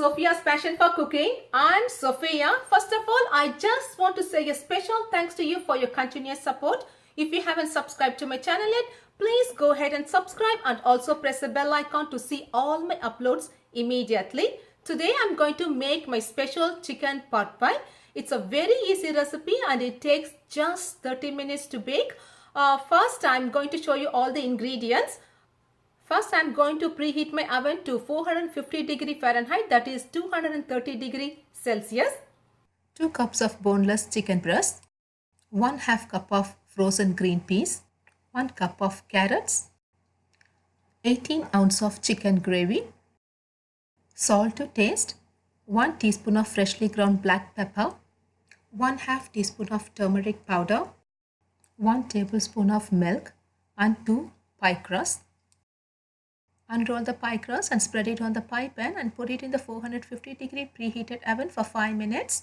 Sophia's Passion for Cooking. I'm Sophia. First of all, I just want to say a special thanks to you for your continuous support. If you haven't subscribed to my channel yet, please go ahead and subscribe and also press the bell icon to see all my uploads immediately. Today I'm going to make my special chicken pot pie. It's a very easy recipe and it takes just 30 minutes to bake. First, I'm going to show you all the ingredients. First, I'm going to preheat my oven to 450 degree Fahrenheit, that is 230 degree Celsius. 2 cups of boneless chicken breast, 1/2 cup of frozen green peas, 1 cup of carrots, 18 ounce of chicken gravy, salt to taste, 1 teaspoon of freshly ground black pepper, 1/2 teaspoon of turmeric powder, 1 tablespoon of milk and 2 pie crusts. Unroll the pie crust and spread it on the pie pan and put it in the 450 degree preheated oven for 5 minutes.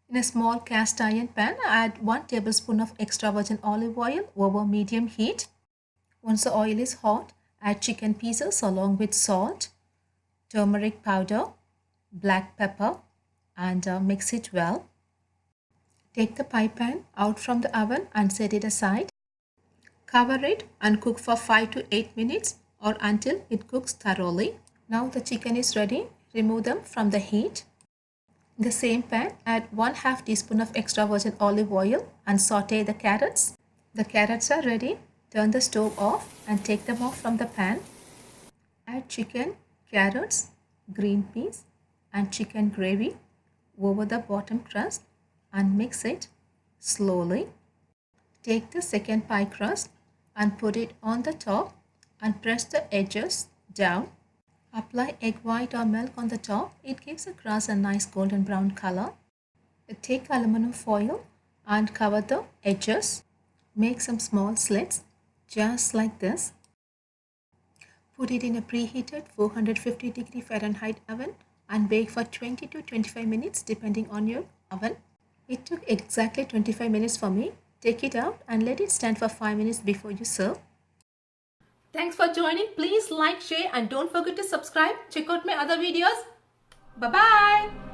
In a small cast iron pan, add 1 tablespoon of extra virgin olive oil over medium heat. Once the oil is hot, add chicken pieces along with salt, turmeric powder, black pepper and mix it well. Take the pie pan out from the oven and set it aside. Cover it and cook for 5 to 8 minutes or until it cooks thoroughly. Now the chicken is ready. Remove them from the heat. In the same pan, add 1/2 teaspoon of extra virgin olive oil and saute the carrots. The carrots are ready. Turn the stove off and take them off from the pan. Add chicken, carrots, green peas and chicken gravy over the bottom crust and mix it slowly. Take the second pie crust and put it on the top and press the edges down. Apply egg white or milk on the top. It gives the crust a nice golden brown color. Take aluminum foil and cover the edges. Make some small slits just like this. Put it in a preheated 450 degree Fahrenheit oven and bake for 20 to 25 minutes depending on your oven. It took exactly 25 minutes for me. Take it out and let it stand for 5 minutes before you serve. Thanks for joining. Please like, share and don't forget to subscribe. Check out my other videos. Bye-bye.